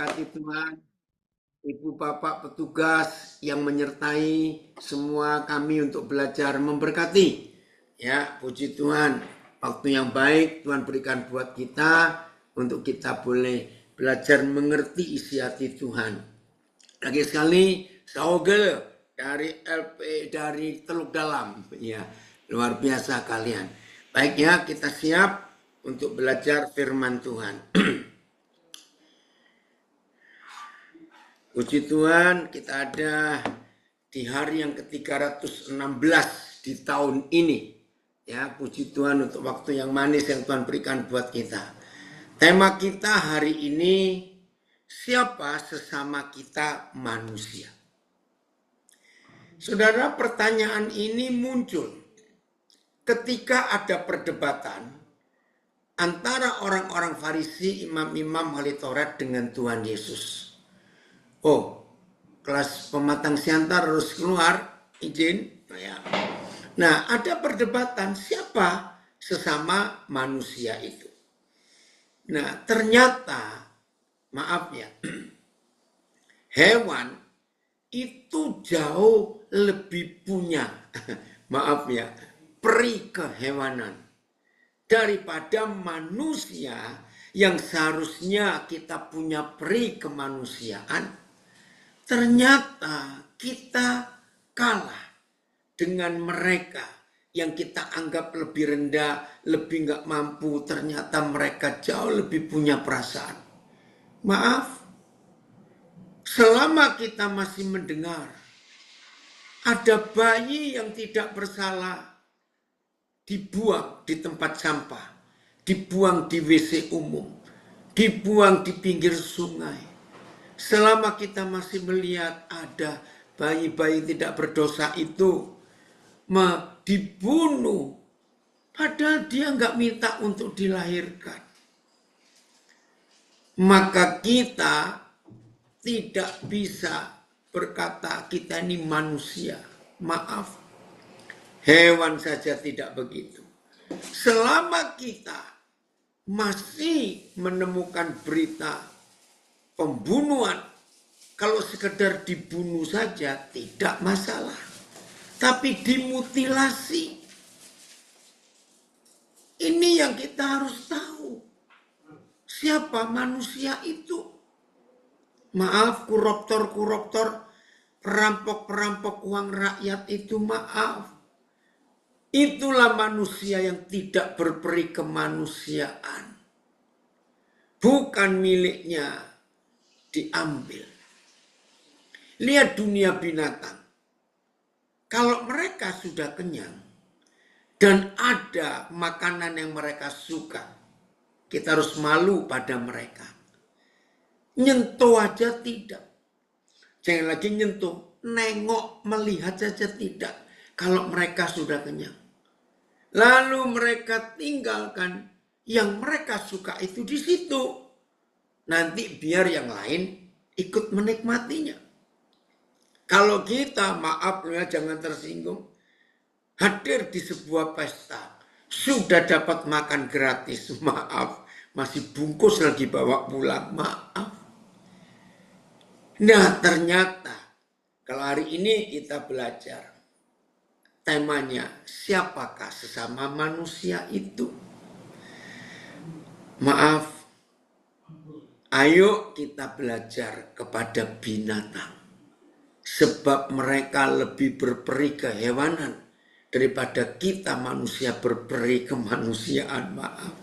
diberkati Tuhan, Ibu Bapak petugas yang menyertai semua kami untuk belajar memberkati. Ya, puji Tuhan, waktu yang baik Tuhan berikan buat kita untuk kita boleh belajar mengerti isi hati Tuhan. Lagi sekali, Saugel dari Teluk Dalam, ya luar biasa kalian. Baik ya, kita siap untuk belajar firman Tuhan. Puji Tuhan, kita ada di hari yang ke-316 di tahun ini. Ya, puji Tuhan untuk waktu yang manis yang Tuhan berikan buat kita. Tema kita hari ini, siapa sesama kita manusia? Saudara, pertanyaan ini muncul ketika ada perdebatan antara orang-orang Farisi, imam-imam ahli Taurat dengan Tuhan Yesus. Oh, kelas pematang siantar harus keluar, izin. Nah, ada perdebatan siapa sesama manusia itu. Nah, ternyata, maaf ya, hewan itu jauh lebih punya, maaf ya, peri kehewanan daripada manusia yang seharusnya kita punya peri kemanusiaan. Ternyata kita kalah dengan mereka yang kita anggap lebih rendah, lebih nggak mampu. Ternyata mereka jauh lebih punya perasaan. Maaf, selama kita masih mendengar ada bayi yang tidak bersalah dibuang di tempat sampah, dibuang di WC umum, dibuang di pinggir sungai. Selama kita masih melihat ada bayi-bayi tidak berdosa itu dibunuh, padahal dia nggak minta untuk dilahirkan, maka kita tidak bisa berkata kita ini manusia. Maaf, hewan saja tidak begitu. Selama kita masih menemukan berita pembunuhan, kalau sekedar dibunuh saja tidak masalah. Tapi dimutilasi, ini yang kita harus tahu. Siapa manusia itu? Maaf, koruptor-koruptor, perampok-perampok uang rakyat itu, maaf. Itulah manusia yang tidak berperi kemanusiaan. Bukan miliknya diambil. Lihat dunia binatang. Kalau mereka sudah kenyang dan ada makanan yang mereka suka, kita harus malu pada mereka. Nyentuh aja tidak. Jangan lagi nyentuh, nengok, melihat saja tidak. Kalau mereka sudah kenyang. Lalu mereka tinggalkan yang mereka suka itu di situ. Nanti biar yang lain ikut menikmatinya. Kalau kita, maaf ya, jangan tersinggung, hadir di sebuah pesta, sudah dapat makan gratis, maaf, masih bungkus lagi bawa pulang, maaf. Nah, ternyata kalau hari ini kita belajar temanya, siapakah sesama manusia itu? Maaf, ayo kita belajar kepada binatang. Sebab mereka lebih berperi kehewanan daripada kita manusia berperi kemanusiaan, maaf.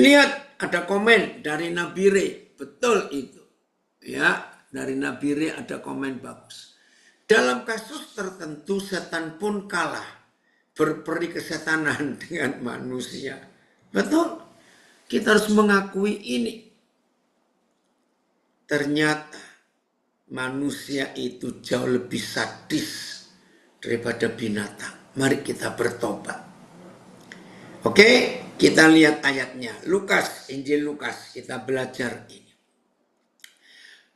Lihat, ada komen dari Nabire, betul itu. Ya, dari Nabire ada komen bagus. Dalam kasus tertentu setan pun kalah berperi kesetanan dengan manusia. Betul, kita harus mengakui ini. Ternyata manusia itu jauh lebih sadis daripada binatang. Mari kita bertobat. Oke, kita lihat ayatnya. Lukas, Injil Lukas, kita belajar ini.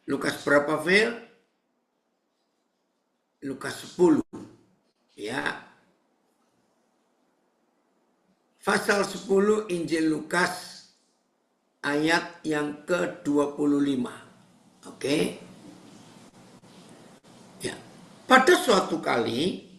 Lukas berapa, Fel? Lukas 10. Ya. Pasal 10 Injil Lukas ayat yang ke-25. Oke. Ya. Pada suatu kali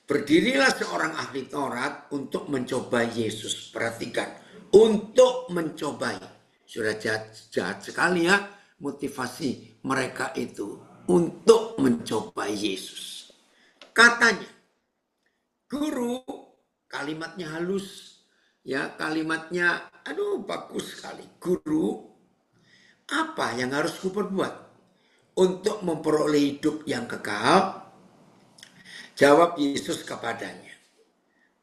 berdirilah seorang ahli Taurat untuk mencobai Yesus. Perhatikan, untuk mencobai. Sudah jahat sekali ya motivasi mereka itu untuk mencobai Yesus. Katanya, guru, kalimatnya halus, ya kalimatnya, aduh bagus sekali. Guru, apa yang harus kuperbuat untuk memperoleh hidup yang kekal? Jawab Yesus kepadanya,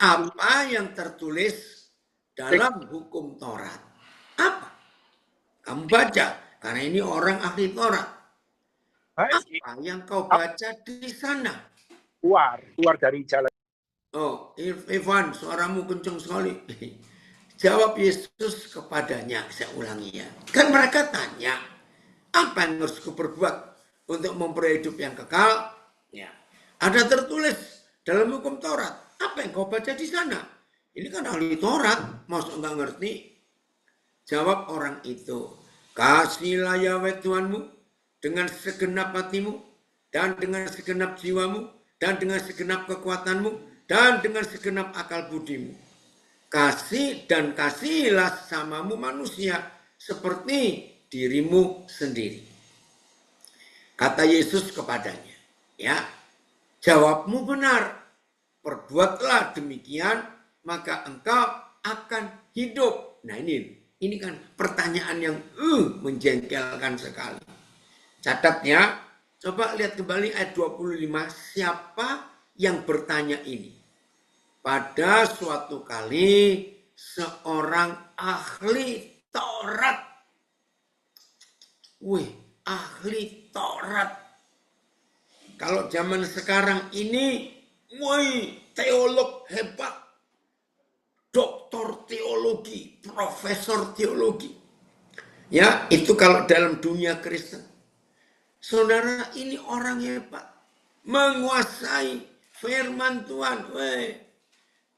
apa yang tertulis dalam hukum Taurat? Apa? Kamu baca, karena ini orang ahli Taurat. Apa yang kau baca di sana? Keluar dari jalan. Oh, Evan, suaramu kencang sekali. Jawab Yesus kepadanya, saya ulangi ya. Kan mereka tanya, apa yang harus kuperbuat untuk memperoleh hidup yang kekal? Ya. Ada tertulis dalam hukum Taurat. Apa yang kau baca di sana? Ini kan ahli Taurat, masuk nggak ngerti? Jawab orang itu, kasihlah Yahweh Tuhanmu dengan segenap hatimu, dan dengan segenap jiwamu, dan dengan segenap kekuatanmu, dan dengan segenap akal budimu. Kasih dan kasihilah samamu manusia seperti dirimu sendiri. Kata Yesus kepadanya, ya, jawabmu benar, perbuatlah demikian, maka engkau akan hidup. Nah ini kan pertanyaan yang menjengkelkan sekali. Catat ya, coba lihat kembali ayat 25, siapa yang bertanya ini? Pada suatu kali seorang ahli Taurat. Wih, ahli Taurat. Kalau zaman sekarang ini, wih, teolog hebat. Doktor teologi, profesor teologi. Ya, itu kalau dalam dunia Kristen. Saudara, ini orang hebat. Menguasai firman Tuhan.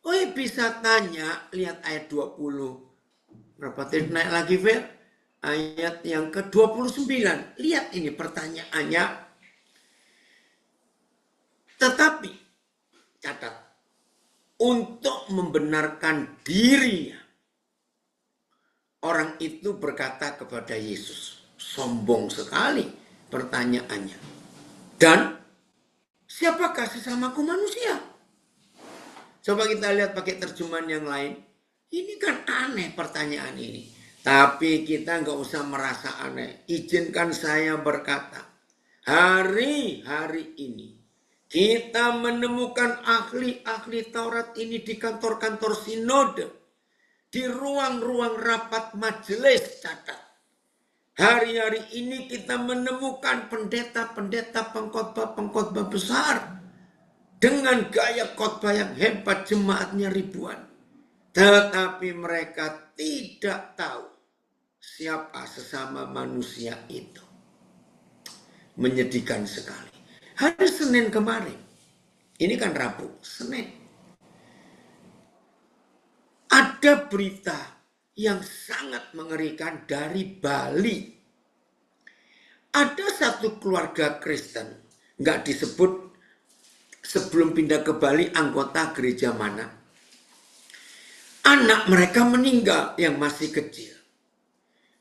Wih, bisa tanya, lihat ayat 20. Berapa titik naik lagi, Fer? Ayat yang ke-29. Lihat ini pertanyaannya. Tetapi, catat, untuk membenarkan dirinya, orang itu berkata kepada Yesus, sombong sekali pertanyaannya. Dan, siapakah sesamaku manusia? Coba kita lihat pakai terjemahan yang lain. Ini kan aneh pertanyaan ini. Tapi kita nggak usah merasa aneh. Izinkan saya berkata, hari-hari ini kita menemukan ahli-ahli Taurat ini di kantor-kantor sinode. Di ruang-ruang rapat majelis, catat. Hari-hari ini kita menemukan pendeta-pendeta pengkhotbah-pengkhotbah besar. Dengan gaya khotbah yang hebat, jemaatnya ribuan. Tetapi mereka tidak tahu siapa sesama manusia itu. Menyedihkan sekali. Hari Senin kemarin, ini kan Rabu, Senin. Ada berita yang sangat mengerikan dari Bali. Ada satu keluarga Kristen, nggak disebut sebelum pindah ke Bali anggota gereja mana. Anak mereka meninggal yang masih kecil.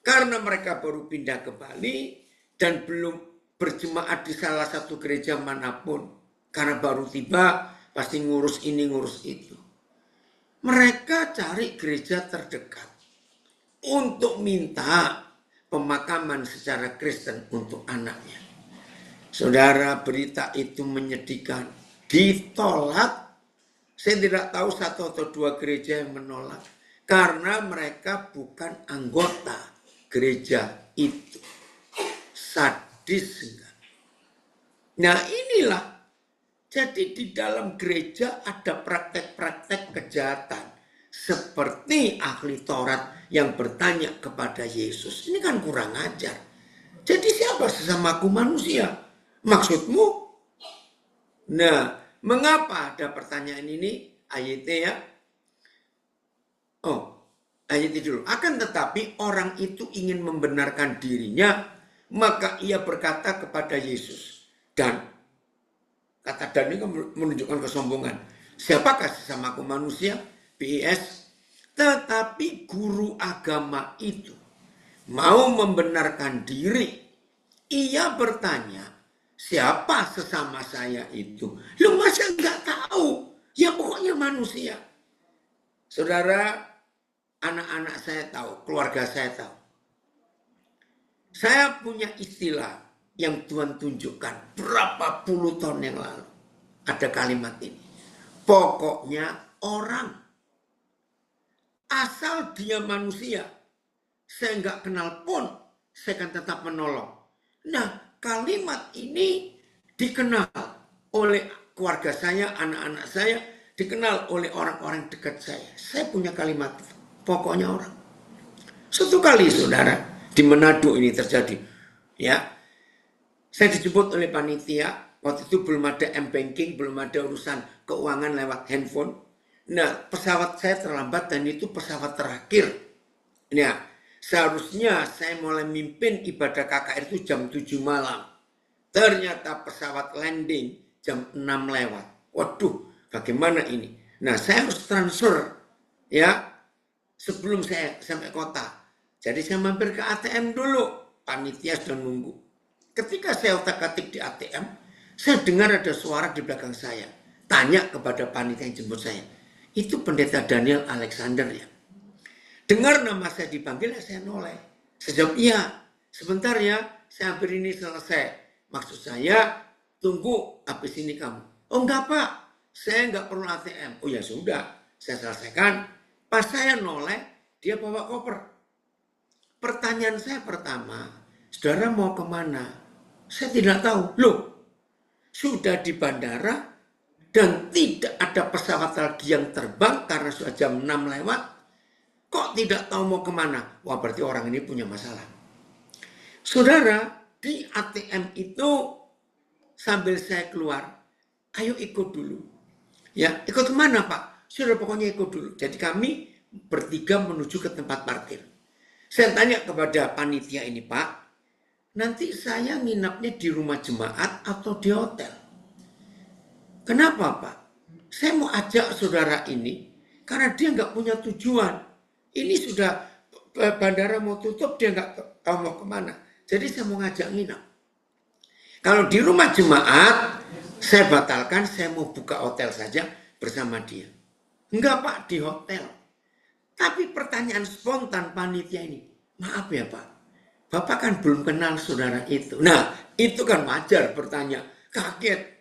Karena mereka baru pindah ke Bali dan belum berjemaat di salah satu gereja manapun. Karena baru tiba, pasti ngurus ini, ngurus itu. Mereka cari gereja terdekat untuk minta pemakaman secara Kristen untuk anaknya. Saudara, berita itu menyedihkan. Ditolak. Saya tidak tahu satu atau dua gereja yang menolak. Karena mereka bukan anggota gereja itu. Sadis enggak? Nah inilah. Jadi di dalam gereja ada praktek-praktek kejahatan. Seperti ahli Taurat yang bertanya kepada Yesus. Ini kan kurang ajar. Jadi siapa sesamaku manusia? Maksudmu? Nah, mengapa ada pertanyaan ini? Ayatnya ya. Oh, Ayat itu dulu. Akan tetapi orang itu ingin membenarkan dirinya, maka ia berkata kepada Yesus. Dan kata dan ini menunjukkan kesombongan. Siapakah sesamaku manusia? BIS. Tetapi guru agama itu mau membenarkan diri. Ia bertanya, siapa sesama saya itu? Lu masa nggak tahu? Ya pokoknya manusia. Saudara, anak-anak saya tahu, keluarga saya tahu. Saya punya istilah yang Tuhan tunjukkan berapa puluh tahun yang lalu. Ada kalimat ini. Pokoknya orang. Asal dia manusia. Saya nggak kenal pun, saya akan tetap menolong. Nah, kalimat ini dikenal oleh keluarga saya, anak-anak saya, dikenal oleh orang-orang dekat saya. Saya punya kalimat itu. Pokoknya orang. Suatu kali, saudara, di Manado ini terjadi. Ya, saya dijemput oleh panitia. Waktu itu belum ada M-Banking, belum ada urusan keuangan lewat handphone. Nah, pesawat saya terlambat dan itu pesawat terakhir. Nah, seharusnya saya mulai mimpin ibadah KKR itu jam 7 malam. Ternyata pesawat landing jam 6 lewat. Waduh, bagaimana ini? Nah, saya harus transfer ya sebelum saya sampai kota. Jadi saya mampir ke ATM dulu. Panitia sudah nunggu. Ketika saya otak-atik di ATM, saya dengar ada suara di belakang saya. Tanya kepada panitia yang jemput saya. Itu pendeta Daniel Alexander ya. Dengar nama saya dipanggil, saya noleh. Saya jawab, iya. Sebentar ya, saya hampir ini selesai. Maksud saya, tunggu habis ini kamu. Oh enggak Pak, saya enggak perlu ATM. Oh ya sudah, saya selesaikan. Pas saya noleh, dia bawa koper. Pertanyaan saya pertama, saudara mau kemana? Saya tidak tahu. Loh, sudah di bandara dan tidak ada pesawat lagi yang terbang karena sudah jam 6 lewat. Kok tidak tahu mau kemana? Wah, berarti orang ini punya masalah. Saudara, di ATM itu sambil saya keluar, ayo ikut dulu. Ya, ikut kemana Pak? Sudah pokoknya ikut dulu. Jadi kami bertiga menuju ke tempat parkir. Saya tanya kepada panitia ini, Pak, nanti saya nginapnya di rumah jemaat atau di hotel? Kenapa Pak? Saya mau ajak saudara ini karena dia nggak punya tujuan. Ini sudah bandara mau tutup, dia nggak tahu mau kemana. Jadi saya mau ngajak nginap. Kalau di rumah jemaat, saya batalkan, saya mau buka hotel saja bersama dia. Enggak Pak, di hotel. Tapi pertanyaan spontan panitia ini, maaf ya Pak, Bapak kan belum kenal saudara itu. Nah, itu kan wajar bertanya, kaget.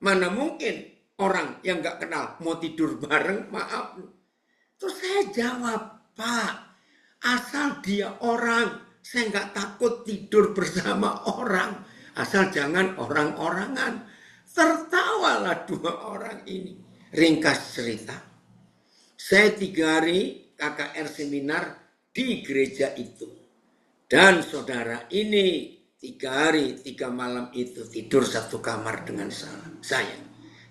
Mana mungkin orang yang nggak kenal mau tidur bareng, maaf. Terus saya jawab, Pak, asal dia orang, saya nggak takut tidur bersama orang. Asal jangan orang-orangan. Tertawalah dua orang ini. Ringkas cerita, saya 3 hari KKR seminar di gereja itu. Dan saudara ini 3 hari 3 malam itu tidur satu kamar dengan saya.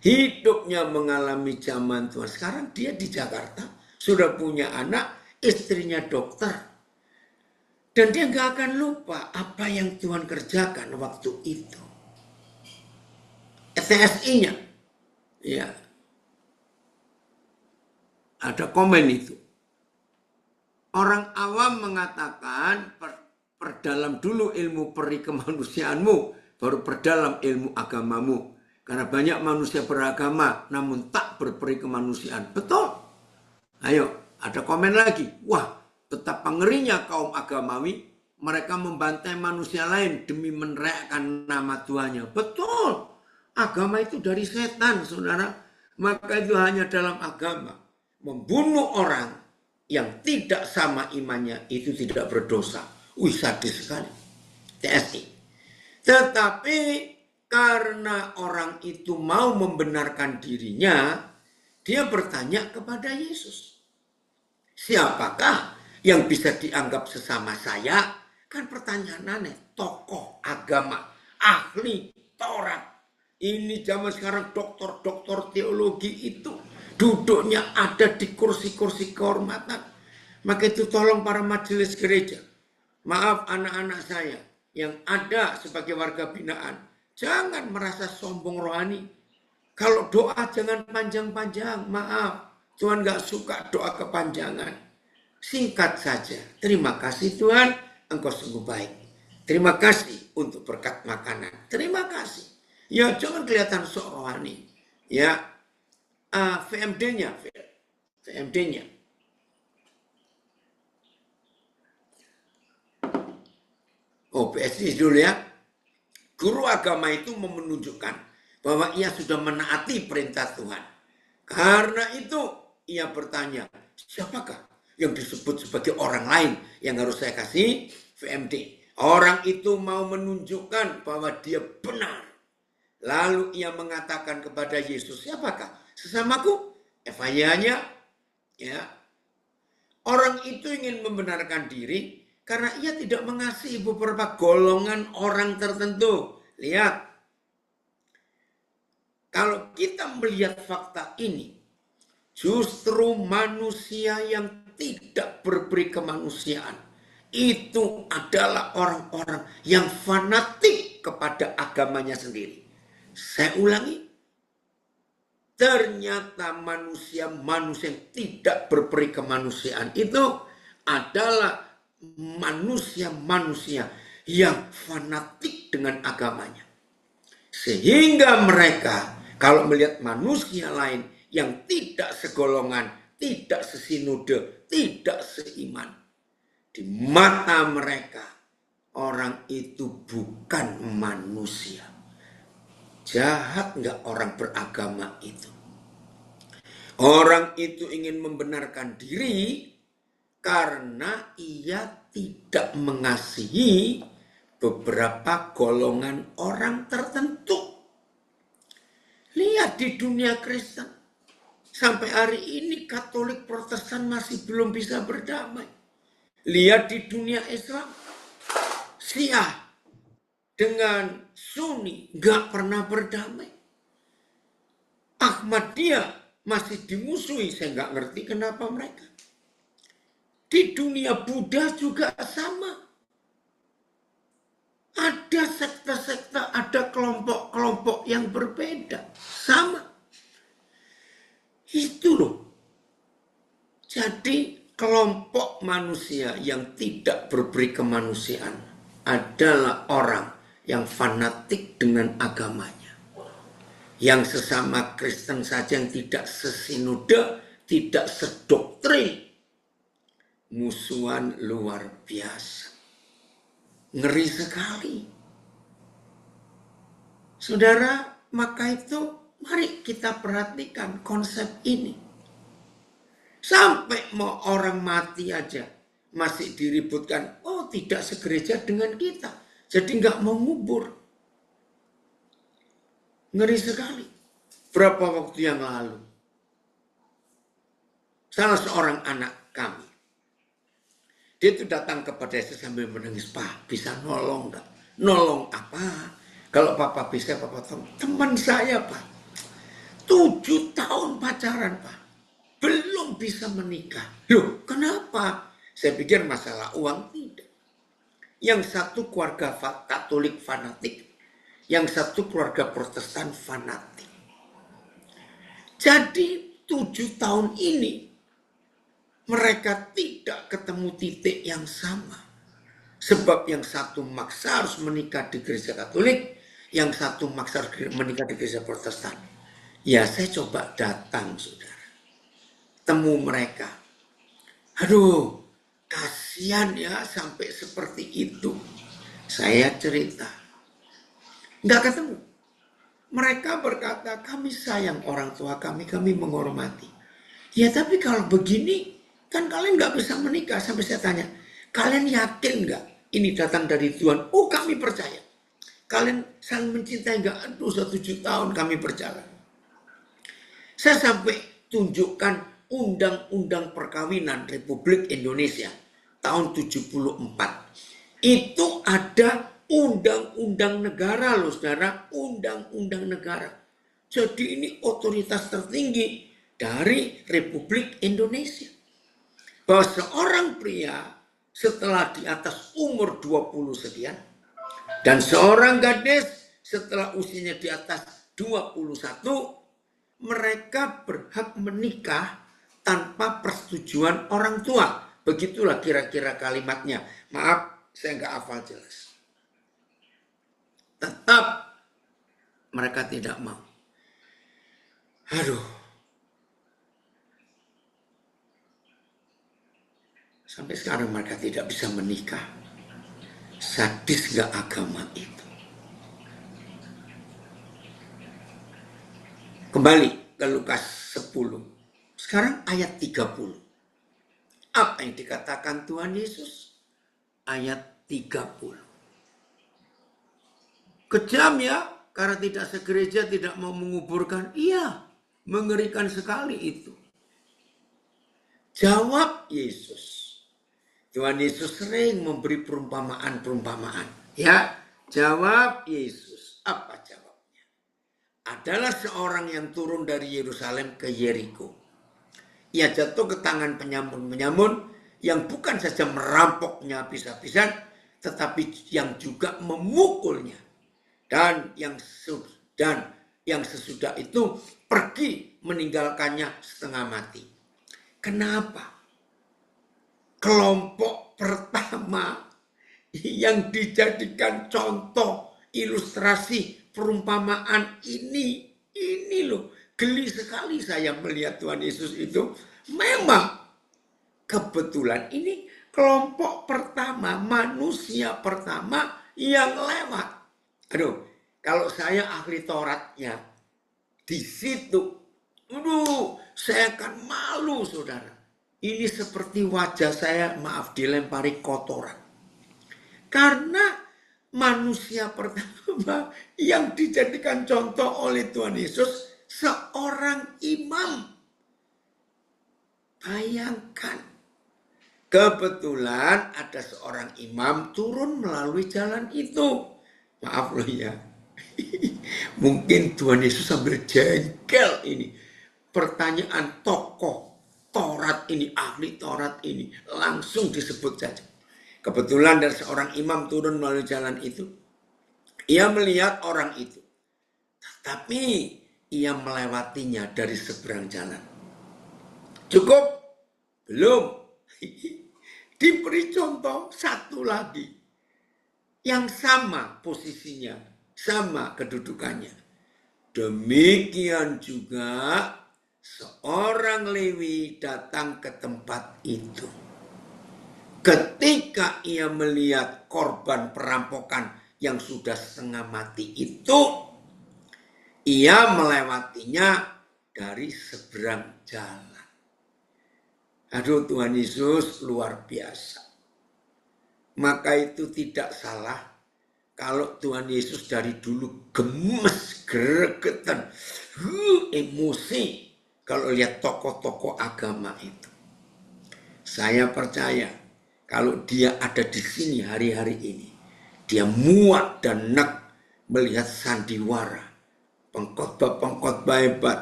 Hidupnya mengalami zaman Tuhan. Sekarang dia di Jakarta. Sudah punya anak, istrinya dokter. Dan dia gak akan lupa apa yang Tuhan kerjakan waktu itu. TSI-nya. Ya. Ada komen itu. Orang awam mengatakan, perdalam dulu ilmu peri kemanusiaanmu, baru perdalam ilmu agamamu. Karena banyak manusia beragama, namun tak berperi kemanusiaan. Betul. Ayo, ada komen lagi. Wah, betapa ngerinya kaum agamawi. Mereka membantai manusia lain demi meneriakkan nama Tuhannya. Betul. Agama itu dari setan, saudara. Maka itu hanya dalam agama. Membunuh orang yang tidak sama imannya itu tidak berdosa. Wih, sadis sekali. TSI. Tetapi karena orang itu mau membenarkan dirinya, dia bertanya kepada Yesus. Siapakah yang bisa dianggap sesama saya? Kan pertanyaan aneh. Tokoh agama, ahli Taurat. Ini zaman sekarang doktor-doktor teologi itu duduknya ada di kursi-kursi kehormatan. Maka itu tolong para majelis gereja, maaf anak-anak saya yang ada sebagai warga binaan, jangan merasa sombong rohani. Kalau doa jangan panjang-panjang, maaf. Tuhan gak suka doa kepanjangan. Singkat saja. Terima kasih Tuhan, Engkau sungguh baik. Terima kasih untuk berkat makanan. Terima kasih. Ya jangan kelihatan sok rohani. Ya VMD-nya. VMD-nya. Oh PSI dulu ya. Guru agama itu menunjukkan bahwa ia sudah menaati perintah Tuhan. Karena itu ia bertanya, siapakah yang disebut sebagai orang lain yang harus saya kasih VMD? Orang itu mau menunjukkan bahwa dia benar. Lalu ia mengatakan kepada Yesus, siapakah? Sesamaku? FYI-nya, ya. Orang itu ingin membenarkan diri karena ia tidak mengasihi beberapa golongan orang tertentu. Lihat, kalau kita melihat fakta ini, justru manusia yang tidak berberi kemanusiaan itu adalah orang-orang yang fanatik kepada agamanya sendiri. Saya ulangi, ternyata manusia-manusia yang tidak berberi kemanusiaan itu adalah manusia-manusia yang fanatik dengan agamanya. Sehingga mereka kalau melihat manusia lain yang tidak segolongan, tidak sesinode, tidak seiman, di mata mereka orang itu bukan manusia. Jahat nggak orang beragama itu? Orang itu ingin membenarkan diri karena ia tidak mengasihi beberapa golongan orang tertentu. Lihat di dunia Kristen. Sampai hari ini Katolik Protestan masih belum bisa berdamai. Lihat di dunia Islam. Syiah dengan Sunni gak pernah berdamai. Ahmadiyah masih dimusuhi. Saya gak ngerti kenapa mereka. Di dunia Buddha juga sama. Ada sekte-sekte, ada kelompok-kelompok yang berbeda. Sama. Itu loh. Jadi kelompok manusia yang tidak berberi kemanusiaan adalah orang yang fanatik dengan agamanya. Yang sesama Kristen saja yang tidak sesinode, tidak sedoktrin. Musuhan luar biasa. Ngeri sekali. Saudara, maka itu mari kita perhatikan konsep ini. Sampai mau orang mati aja masih diributkan. Oh tidak segereja dengan kita. Jadi nggak mau ngubur. Ngeri sekali. Berapa waktu yang lalu. Salah seorang anak kami. Dia itu datang kepada saya sambil menangis. Pak bisa nolong nggak? Nolong apa? Kalau papa bisa, papa tahu. Teman saya Pak. 7 tahun pacaran Pak. Belum bisa menikah. Loh, kenapa? Saya pikir masalah uang, tidak. Yang satu keluarga Katolik fanatik, yang satu keluarga Protestan fanatik. Jadi 7 tahun ini mereka tidak ketemu titik yang sama. Sebab yang satu maksa harus menikah di gereja Katolik, yang satu maksa menikah di gereja Protestan. Ya saya coba datang saudara. Temu mereka. Aduh, kasihan ya sampai seperti itu. Saya cerita. Nggak ketemu. Mereka berkata, kami sayang orang tua kami menghormati. Ya tapi kalau begini, kan kalian nggak bisa menikah. Sampai saya tanya, kalian yakin nggak ini datang dari Tuhan? Oh kami percaya. Kalian saling mencintai nggak? Aduh 7 tahun kami berjalan. Saya sampai tunjukkan Undang-Undang Perkawinan Republik Indonesia tahun 74. Itu ada undang-undang negara loh saudara, undang-undang negara. Jadi ini otoritas tertinggi dari Republik Indonesia. bahwa seorang pria setelah di atas umur 20 sekian dan seorang gadis setelah usianya di atas 21, mereka berhak menikah tanpa persetujuan orang tua. Begitulah kira-kira kalimatnya. Maaf, saya nggak hafal jelas. Tetap mereka tidak mau. Aduh. Sampai sekarang mereka tidak bisa menikah. Sadis nggak agama itu? Kembali ke Lukas 10. Sekarang ayat 30. Apa yang dikatakan Tuhan Yesus? Ayat 30. Kejam ya, karena tidak segereja tidak mau menguburkan. Iya, mengerikan sekali itu. Jawab Yesus. Tuhan Yesus sering memberi perumpamaan-perumpamaan. Ya, jawab Yesus. Apa jawabnya? Adalah seorang yang turun dari Yerusalem ke Yeriko. Ia jatuh ke tangan penyamun-penyamun yang bukan saja merampoknya habis-habisan, tetapi yang juga memukulnya. Dan yang sesudah itu pergi meninggalkannya setengah mati. Kenapa? Kelompok pertama yang dijadikan contoh ilustrasi perumpamaan ini loh, geli sekali saya melihat Tuhan Yesus itu. Memang kebetulan ini kelompok pertama, manusia pertama yang lewat. Aduh, kalau saya ahli Tauratnya di situ, saya akan malu, saudara. Ini seperti wajah saya, maaf, dilempari kotoran. Karena manusia pertama yang dijadikan contoh oleh Tuhan Yesus, seorang imam. Bayangkan, kebetulan ada seorang imam turun melalui jalan itu. Maaf loh ya, mungkin Tuhan Yesus sambil jengkel ini. Pertanyaan tokoh Taurat ini, ahli Taurat ini, langsung disebut saja. Kebetulan dari seorang imam turun melalui jalan itu. Ia melihat orang itu. Tapi ia melewatinya dari seberang jalan. Cukup? Belum. Diberi contoh satu lagi. Yang sama posisinya, sama kedudukannya. Demikian juga seorang Lewi datang ke tempat itu. Ketika ia melihat korban perampokan yang sudah setengah mati itu, ia melewatinya dari seberang jalan. Aduh, Tuhan Yesus luar biasa. Maka itu tidak salah kalau Tuhan Yesus dari dulu gemes, gregetan, emosi kalau lihat tokoh-tokoh agama itu. Saya percaya kalau dia ada di sini hari-hari ini, dia muak dan nek melihat sandiwara, pengkhotbah-pengkhotbah hebat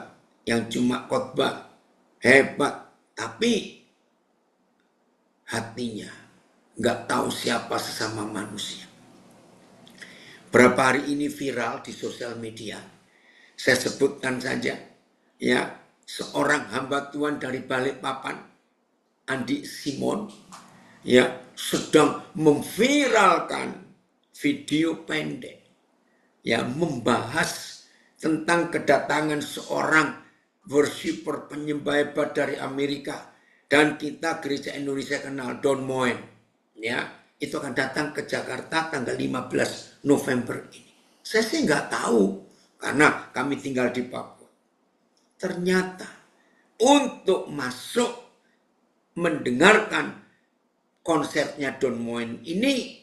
yang cuma khotbah hebat, tapi hatinya nggak tahu siapa sesama manusia. Berapa hari ini viral di sosial media, saya sebutkan saja, ya, seorang hamba Tuhan dari Balikpapan, Andi Simon, ya, sedang memviralkan video pendek, ya, membahas tentang kedatangan seorang worshiper penyembah hebat dari Amerika, dan kita gereja Indonesia kenal Don Moen, ya, itu akan datang ke Jakarta tanggal 15 November ini. Saya sih nggak tahu karena kami tinggal di Papua. Ternyata untuk masuk mendengarkan konsernya Don Moen ini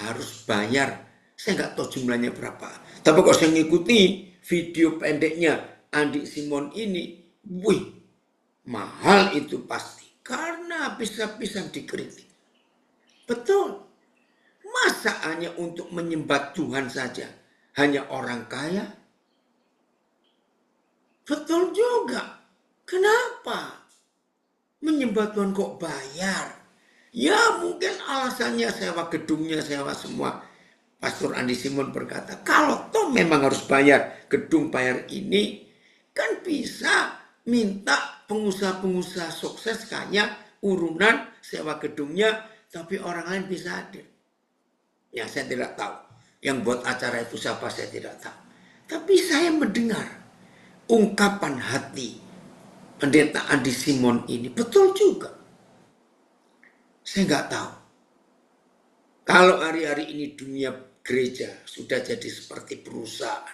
harus bayar. Saya nggak tahu jumlahnya berapa. Tapi kalau saya ngikuti video pendeknya Andi Simon ini, wih, mahal itu pasti. Karena habis-habisan dikritik. Betul. Masa hanya untuk menyembah Tuhan saja? Hanya orang kaya? Betul juga. Kenapa? Menyembah Tuhan kok bayar? Ya mungkin alasannya sewa gedungnya, sewa semua. Pastor Andi Simon berkata, kalau toh memang harus bayar gedung, bayar ini, kan bisa minta pengusaha-pengusaha sukses kaya urunan sewa gedungnya, tapi orang lain bisa hadir. Ya saya tidak tahu. Yang buat acara itu siapa saya tidak tahu. Tapi saya mendengar ungkapan hati Pendeta Andi Simon ini betul juga. Saya nggak tahu. Kalau hari-hari ini dunia gereja sudah jadi seperti perusahaan.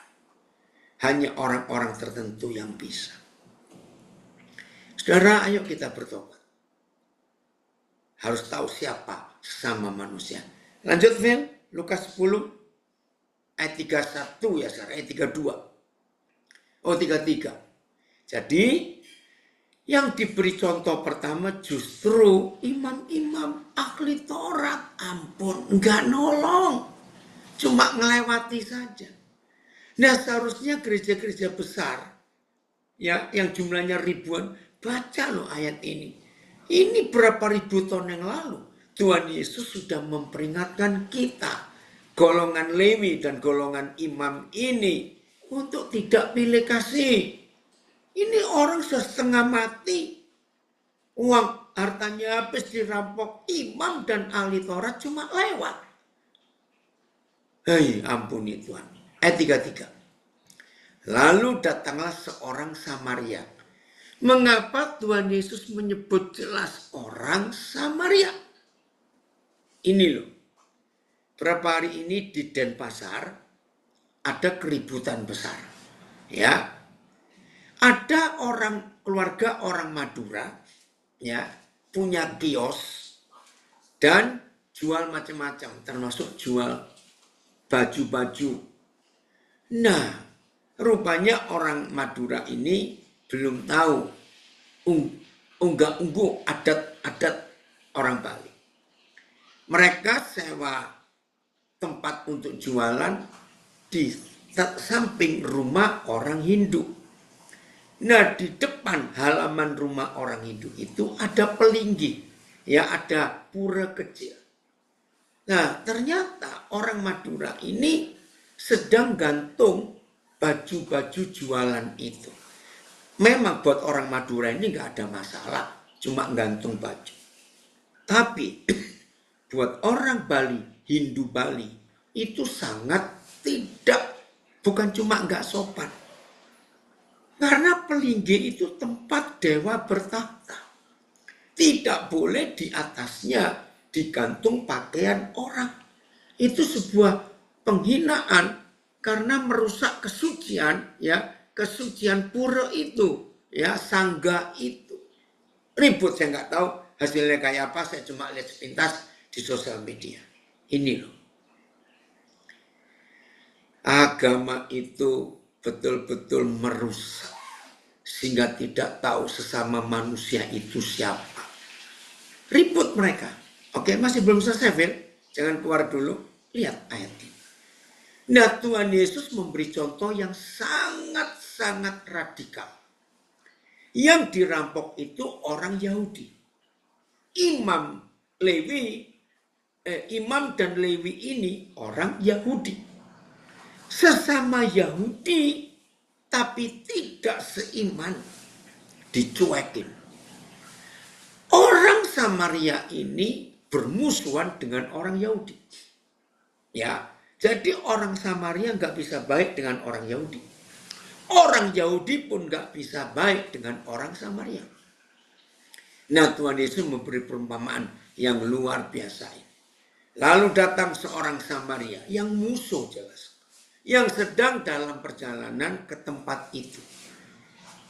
Hanya orang-orang tertentu yang bisa. Saudara, ayo kita bertobat. Harus tahu siapa sesama manusia. Lanjut, Phil. Lukas 10 ayat 31 ya, saudara. Ayat 32. Oh, 33. Jadi, yang diberi contoh pertama justru imam-imam ahli Taurat. Ampun, enggak nolong. Cuma ngelewati saja. Nah, seharusnya gereja-gereja besar ya yang jumlahnya ribuan baca loh ayat ini. Ini berapa ribu tahun yang lalu Tuhan Yesus sudah memperingatkan kita, golongan Lewi dan golongan imam ini, untuk tidak pilih kasih. Ini orang sudah setengah mati. Uang hartanya habis dirampok. Imam dan ahli Taurat cuma lewat. Hei, ampuni Tuhan. Ayat 33. Lalu datanglah seorang Samaria. Mengapa Tuhan Yesus menyebut jelas orang Samaria? Ini loh. Berapa hari ini di Denpasar ada keributan besar. Ya. Ada keluarga orang Madura, ya, punya kios dan jual macam-macam, termasuk jual baju-baju. Nah, rupanya orang Madura ini belum tahu unggah-ungguh adat-adat orang Bali. Mereka sewa tempat untuk jualan di samping rumah orang Hindu. Nah, di depan halaman rumah orang Hindu itu ada pelinggi, ya, ada pura kecil. Nah, ternyata orang Madura ini sedang gantung baju-baju jualan itu. Memang buat orang Madura ini nggak ada masalah, cuma gantung baju. Tapi buat orang Bali, Hindu Bali, itu sangat tidak, bukan cuma nggak sopan. Karena pelinggi itu tempat dewa bertahta. Tidak boleh di atasnya digantung pakaian orang. Itu sebuah penghinaan karena merusak kesucian, ya, kesucian pura itu, ya, sangga itu. Ribut, saya nggak tahu hasilnya kayak apa, saya cuma lihat sepintas di sosial media. Ini loh. Agama itu betul-betul merusak sehingga tidak tahu sesama manusia itu siapa. Ribut mereka. Oke, masih belum selesai, Phil. Jangan keluar dulu. Lihat ayat ini. Nah, Tuhan Yesus memberi contoh yang sangat-sangat radikal. Yang dirampok itu orang Yahudi. Imam dan Lewi ini orang Yahudi. Sesama Yahudi tapi tidak seiman, dicuekin. Orang Samaria ini bermusuhan dengan orang Yahudi. Ya, jadi orang Samaria nggak bisa baik dengan orang Yahudi. Orang Yahudi pun nggak bisa baik dengan orang Samaria. Nah, Tuhan Yesus memberi perumpamaan yang luar biasa ini. Lalu datang seorang Samaria yang musuh jelas, yang sedang dalam perjalanan ke tempat itu.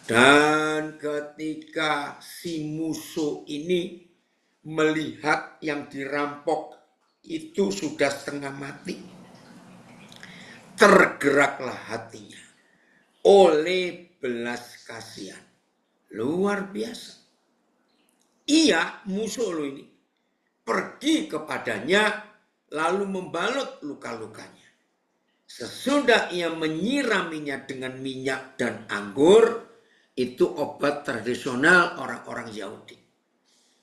Dan ketika si musuh ini melihat yang dirampok itu sudah setengah mati, tergeraklah hatinya oleh belas kasihan. Luar biasa. Ia, musuh lo ini, pergi kepadanya lalu membalut luka-lukanya. Sesudah ia menyiraminya dengan minyak dan anggur, itu obat tradisional orang-orang Yahudi.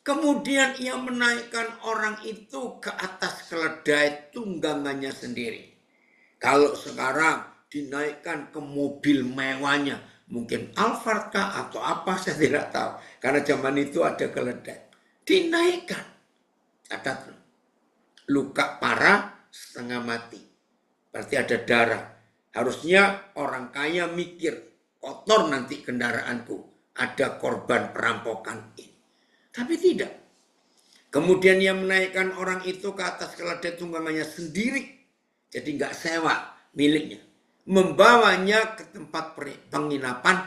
Kemudian ia menaikkan orang itu ke atas keledai tunggangannya sendiri. Kalau sekarang dinaikkan ke mobil mewahnya, mungkin Alphard kah atau apa, saya tidak tahu. Karena zaman itu ada keledai. Dinaikkan. Catat, luka parah, setengah mati. Berarti ada darah. Harusnya orang kaya mikir, kotor nanti kendaraanku. Ada korban perampokan ini. Tapi tidak. Kemudian ia menaikkan orang itu ke atas keledai tunggangannya sendiri. Jadi nggak sewa, miliknya. Membawanya ke tempat penginapan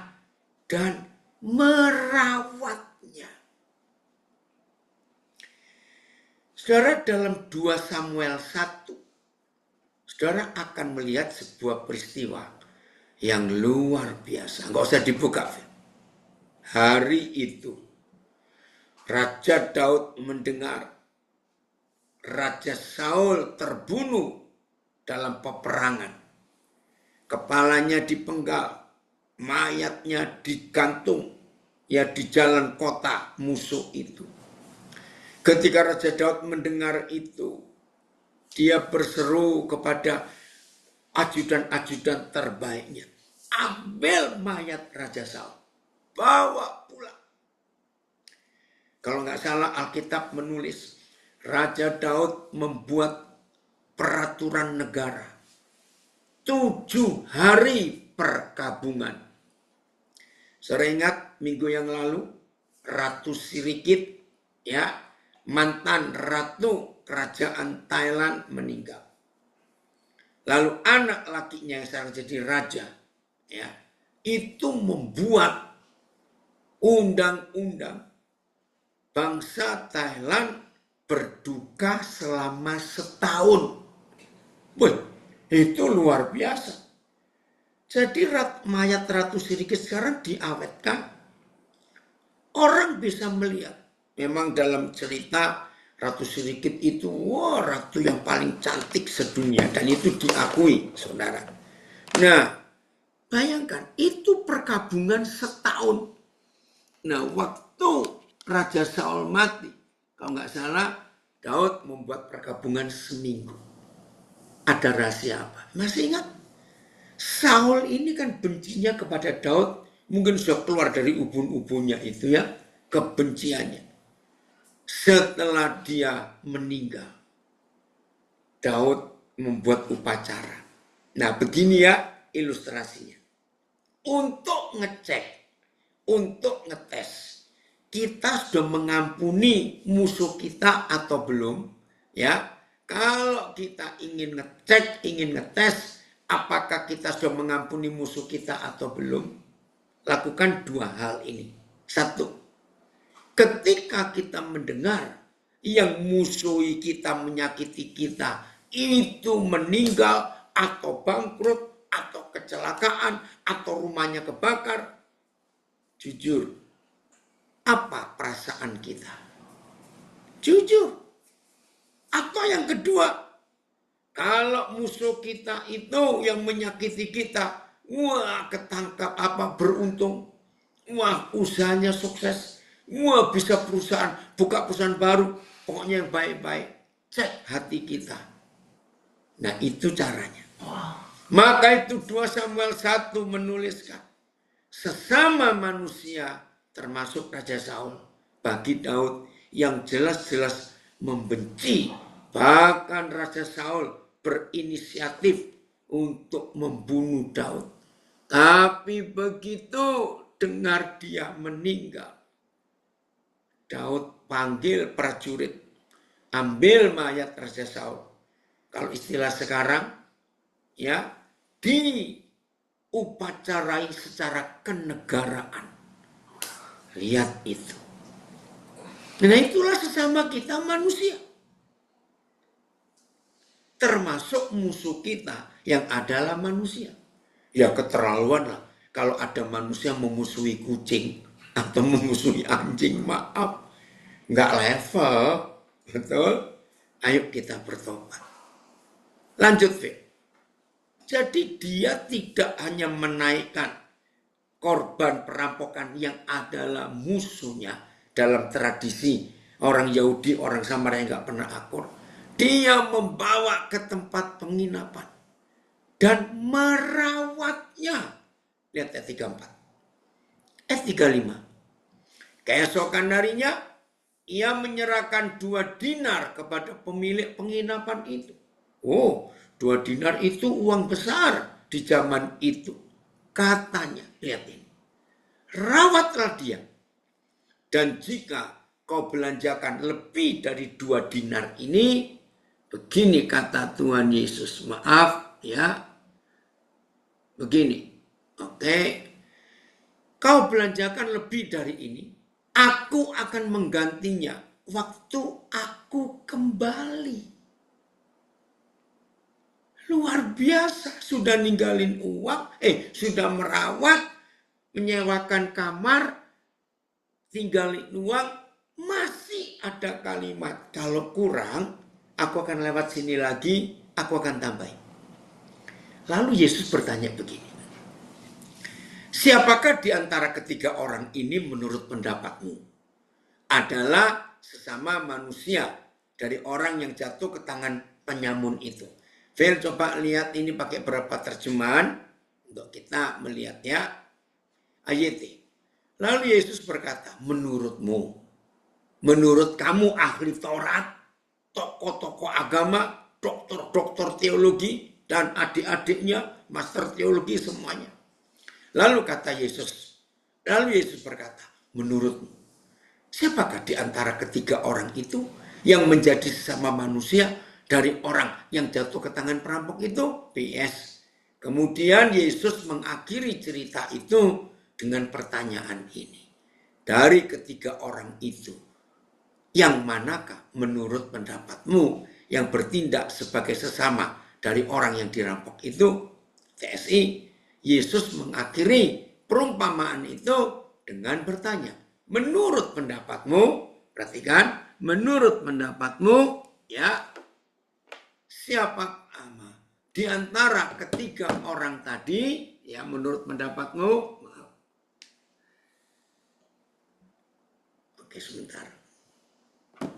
dan merawatnya. Saudara, dalam 2 Samuel 1, saudara akan melihat sebuah peristiwa yang luar biasa. Nggak usah dibuka. Hari itu, Raja Daud mendengar Raja Saul terbunuh dalam peperangan. Kepalanya dipenggal, mayatnya digantung ya di jalan kota musuh itu. Ketika Raja Daud mendengar itu, dia berseru kepada ajudan-ajudan terbaiknya, ambil mayat Raja Saul, bawa pulang. Kalau nggak salah Alkitab menulis, Raja Daud membuat peraturan negara. 7 hari perkabungan. Saya ingat minggu yang lalu, Ratu Sirikit, ya, mantan ratu kerajaan Thailand meninggal. Lalu anak lakinya yang sekarang jadi raja, ya, itu membuat undang-undang bangsa Thailand berduka selama setahun. Wih, itu luar biasa. Jadi mayat Ratu Sirikit sekarang diawetkan. Orang bisa melihat. Memang dalam cerita Ratu Sirikit itu, wah, ratu yang paling cantik sedunia. Dan itu diakui, saudara. Nah, bayangkan, itu perkabungan setahun. Nah, waktu Raja Saul mati, kalau nggak salah, Daud membuat perkabungan seminggu. Ada rahasia apa? Masih ingat? Saul ini kan bencinya kepada Daud, mungkin sudah keluar dari ubun-ubunnya itu ya, kebenciannya. Setelah dia meninggal, Daud membuat upacara. Nah, begini ya ilustrasinya. Untuk ngecek, untuk ngetes, kita sudah mengampuni musuh kita atau belum, ya. Kalau kita ingin ngecek, ingin ngetes, apakah kita sudah mengampuni musuh kita atau belum, lakukan 2 hal ini. 1, ketika kita mendengar yang musuhi kita, menyakiti kita, itu meninggal atau bangkrut atau kecelakaan atau rumahnya kebakar, jujur, apa perasaan kita? Jujur. Atau yang kedua, kalau musuh kita itu yang menyakiti kita, wah, ketangkap apa, beruntung, wah, usahanya sukses, wah, bisa perusahaan, buka perusahaan baru, pokoknya yang baik-baik. Cek hati kita. Nah, itu caranya. Maka itu 2 Samuel 1 menuliskan, sesama manusia termasuk Raja Saul bagi Daud yang jelas-jelas membenci, bahkan Raja Saul berinisiatif untuk membunuh Daud. Tapi begitu dengar dia meninggal, Daud panggil prajurit, ambil mayat Raja Saul. Kalau istilah sekarang, ya, diupacarai secara kenegaraan. Lihat itu. Nah, itulah sesama kita manusia. Termasuk musuh kita yang adalah manusia. Ya keterlaluan lah. Kalau ada manusia memusuhi kucing atau memusuhi anjing, maaf. Nggak level. Betul? Ayo kita bertobat. Lanjut, Fit. Jadi dia tidak hanya menaikkan korban perampokan yang adalah musuhnya. Dalam tradisi Orang Yahudi, orang Samaria nggak pernah akur. Dia membawa ke tempat penginapan dan merawatnya. Lihat ayat 34. Ayat 35. Keesokan harinya, ia menyerahkan 2 dinar kepada pemilik penginapan itu. Oh, 2 dinar itu uang besar di zaman itu. Katanya, lihat ini. Rawatlah dia. Dan jika kau belanjakan lebih dari 2 dinar ini, begini kata Tuhan Yesus. Maaf ya. Begini. Oke. Kau belanjakan lebih dari ini, aku akan menggantinya waktu aku kembali. Luar biasa. Sudah ninggalin uang. Sudah merawat. Menyewakan kamar. Tinggalin uang. Masih ada kalimat. Kalau kurang, aku akan lewat sini lagi. Aku akan tambahin. Lalu Yesus bertanya begini. Siapakah di antara ketiga orang ini menurut pendapatmu adalah sesama manusia dari orang yang jatuh ke tangan penyamun itu? Phil, coba lihat ini pakai berapa terjemahan untuk kita melihatnya. Ayat. Lalu Yesus berkata, menurutmu, menurut kamu ahli Taurat, tokoh-tokoh agama, dokter-dokter teologi, dan adik-adiknya, master teologi semuanya. Lalu Yesus berkata, menurutmu, siapakah di antara ketiga orang itu yang menjadi sesama manusia dari orang yang jatuh ke tangan perampok itu? PS. Kemudian Yesus mengakhiri cerita itu dengan pertanyaan ini. Dari ketiga orang itu, yang manakah menurut pendapatmu yang bertindak sebagai sesama dari orang yang dirampok itu? TSI. Yesus mengakhiri perumpamaan itu dengan bertanya, menurut pendapatmu, perhatikan, menurut pendapatmu, ya, siapa di antara ketiga orang tadi, ya, menurut pendapatmu, oke, sebentar.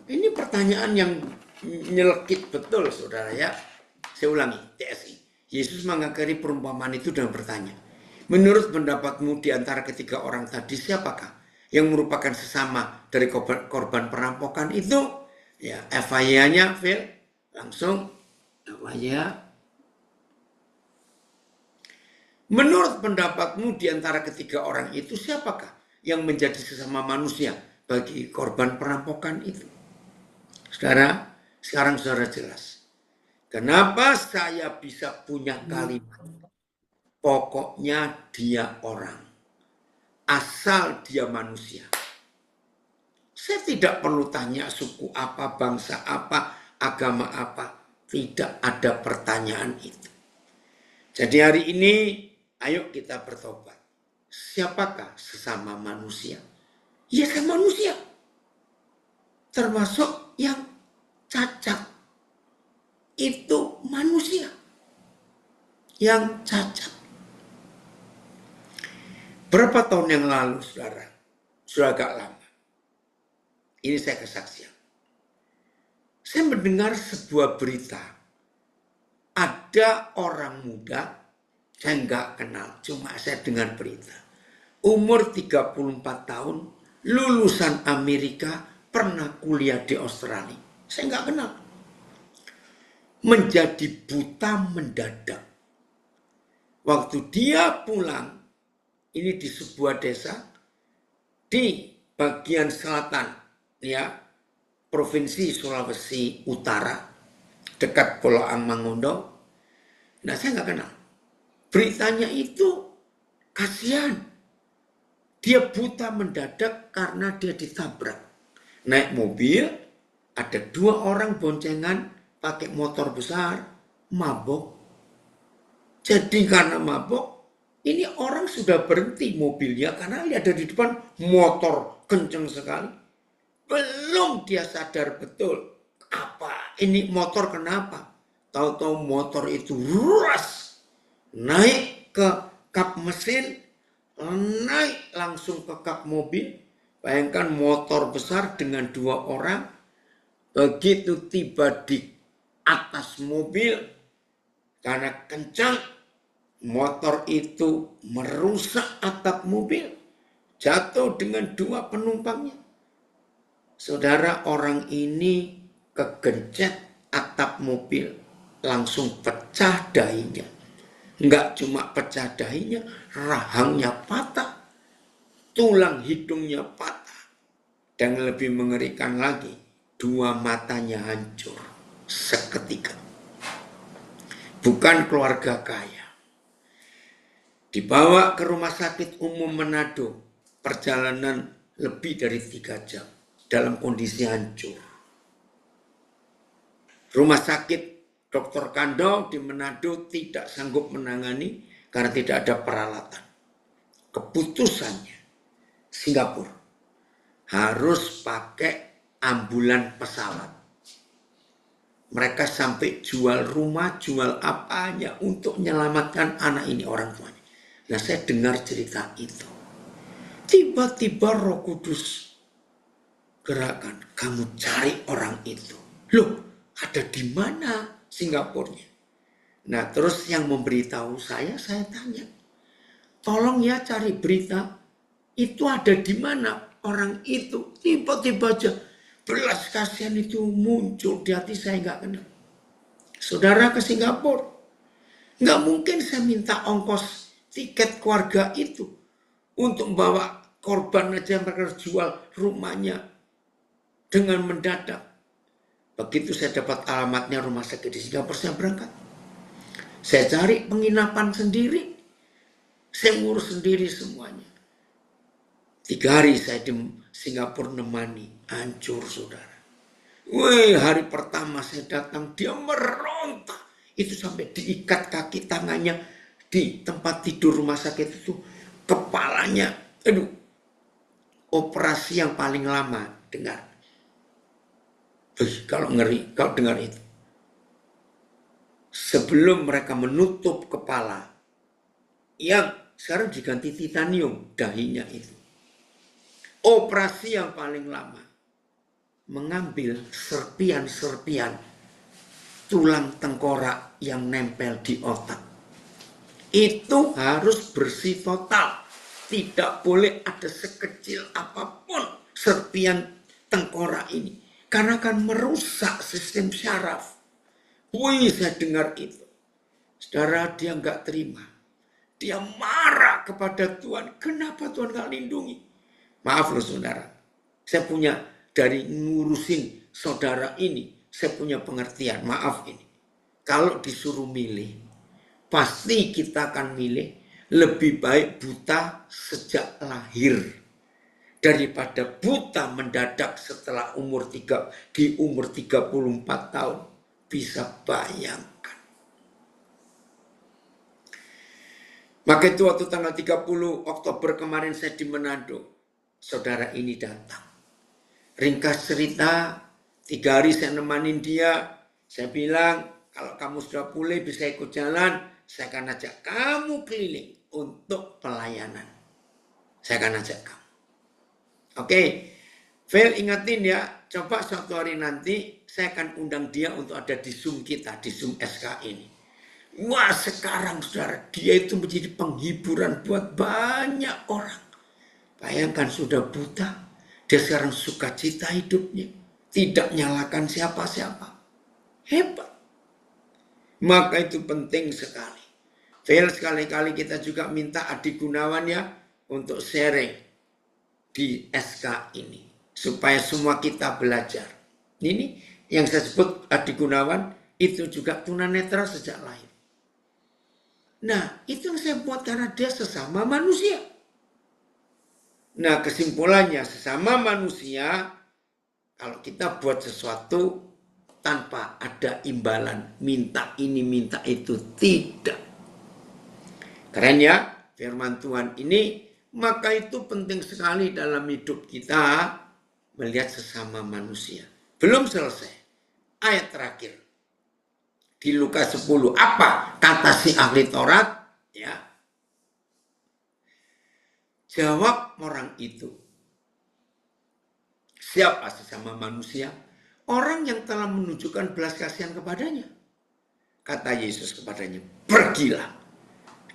Ini pertanyaan yang nyelekit betul, saudara ya. Saya ulangi, TSI. Yesus mengakhiri perumpamaan itu dengan bertanya, menurut pendapatmu di antara ketiga orang tadi siapakah yang merupakan sesama dari korban perampokan itu? Ya, FYI-nya, Phil, langsung FYI. Menurut pendapatmu di antara ketiga orang itu siapakah yang menjadi sesama manusia bagi korban perampokan itu? Sekarang saudara jelas. Kenapa saya bisa punya kalimat? Pokoknya dia orang. Asal dia manusia. Saya tidak perlu tanya suku apa, bangsa apa, agama apa. Tidak ada pertanyaan itu. Jadi hari ini, ayo kita bertobat. Siapakah sesama manusia? Ya kan manusia. Termasuk yang cacat. Itu manusia yang cacat. Berapa tahun yang lalu, saudara, sudah agak lama, ini saya kesaksian. Saya mendengar sebuah berita, ada orang muda, saya nggak kenal, cuma saya dengar berita, umur 34 tahun, lulusan Amerika, pernah kuliah di Australia, saya nggak kenal. Menjadi buta mendadak. Waktu dia pulang, ini di sebuah desa, di bagian selatan, ya, Provinsi Sulawesi Utara, dekat Pulau Mangondo. Nah, saya nggak kenal. Beritanya itu kasihan. Dia buta mendadak karena dia ditabrak. Naik mobil, ada 2 orang boncengan, pakai motor besar, mabok. Jadi karena mabok, ini orang sudah berhenti mobilnya karena lihat dari depan motor kenceng sekali. Belum dia sadar betul apa ini motor kenapa. Tahu-tahu motor itu ruas naik ke kap mesin, naik langsung ke kap mobil, Bayangkan motor besar dengan 2 orang, begitu tiba di atas mobil, karena kencang, motor itu merusak atap mobil, jatuh dengan 2 penumpangnya. Saudara, orang ini kegencet atap mobil, langsung pecah dahinya. Enggak cuma pecah dahinya, rahangnya patah, tulang hidungnya patah. Dan lebih mengerikan lagi, 2 matanya hancur seketika. Bukan keluarga kaya. Dibawa ke rumah sakit umum Manado, perjalanan lebih dari 3 jam dalam kondisi hancur. Rumah sakit Dr. Kando di Manado tidak sanggup menangani karena tidak ada peralatan. Keputusannya, Singapura harus pakai ambulan pesawat. Mereka sampai jual rumah, jual apanya untuk menyelamatkan anak ini, orang tuanya. Nah, saya dengar cerita itu. Tiba-tiba Roh Kudus gerakan, kamu cari orang itu. Loh, ada di mana Singapurnya? Nah, terus yang memberitahu saya tanya, tolong ya cari berita, itu ada di mana orang itu. Tiba-tiba aja belas kasihan itu muncul di hati saya, nggak kenal. Saudara ke Singapura, nggak mungkin saya minta ongkos tiket keluarga itu untuk membawa korban aja, mereka jual rumahnya dengan mendadak. Begitu saya dapat alamatnya rumah sakit di Singapura, saya berangkat. Saya cari penginapan sendiri, saya ngurus sendiri semuanya. 3 hari saya di Singapura nemani, hancur saudara. Wih, hari pertama saya datang, dia meronta. Itu sampai diikat kaki tangannya di tempat tidur rumah sakit itu. Kepalanya, aduh, operasi yang paling lama, dengar. Kalau ngeri, kalau dengar itu. Sebelum mereka menutup kepala, yang sekarang diganti titanium, dahinya itu. Operasi yang paling lama, mengambil serpian-serpian tulang tengkorak yang nempel di otak. Itu harus bersih total. Tidak boleh ada sekecil apapun serpian tengkorak ini. Karena akan merusak sistem syaraf. Wih, saya dengar itu. Saudara, dia nggak terima. Dia marah kepada Tuhan. Kenapa Tuhan nggak lindungi? Maaf loh saudara. Saya punya, dari ngurusin saudara ini, saya punya pengertian. Maaf ini. Kalau disuruh milih, pasti kita akan milih lebih baik buta sejak lahir daripada buta mendadak setelah di umur 34 tahun. Bisa bayangkan. Maka itu waktu tanggal 30 Oktober kemarin saya di Manado. Saudara ini datang. Ringkas cerita, 3 hari saya nemanin dia. Saya bilang, kalau kamu sudah pulih bisa ikut jalan, saya akan ajak kamu keliling untuk pelayanan. Saya akan ajak kamu. Oke, Phil ingatin ya, coba suatu hari nanti saya akan undang dia untuk ada di Zoom kita, di Zoom SK ini. Wah, sekarang saudara, dia itu menjadi penghiburan buat banyak orang. Bayangkan sudah buta, dia sekarang sukacita hidupnya. Tidak nyalakan siapa-siapa. Hebat. Maka itu penting sekali. Phil, sekali-kali kita juga minta Adi Gunawan ya, untuk sharing di SK ini. Supaya semua kita belajar. Ini yang saya sebut Adi Gunawan, itu juga tunanetra sejak lahir. Nah, itu yang saya buat karena dia sesama manusia. Nah, kesimpulannya sesama manusia, kalau kita buat sesuatu tanpa ada imbalan, minta ini, minta itu, tidak. Keren ya, firman Tuhan ini, maka itu penting sekali dalam hidup kita melihat sesama manusia. Belum selesai, ayat terakhir. Di Lukas 10, apa kata si ahli Taurat? Ya. Jawab orang itu, Siapa sesama manusia? Orang yang telah menunjukkan belas kasihan kepadanya. Kata Yesus kepadanya, pergilah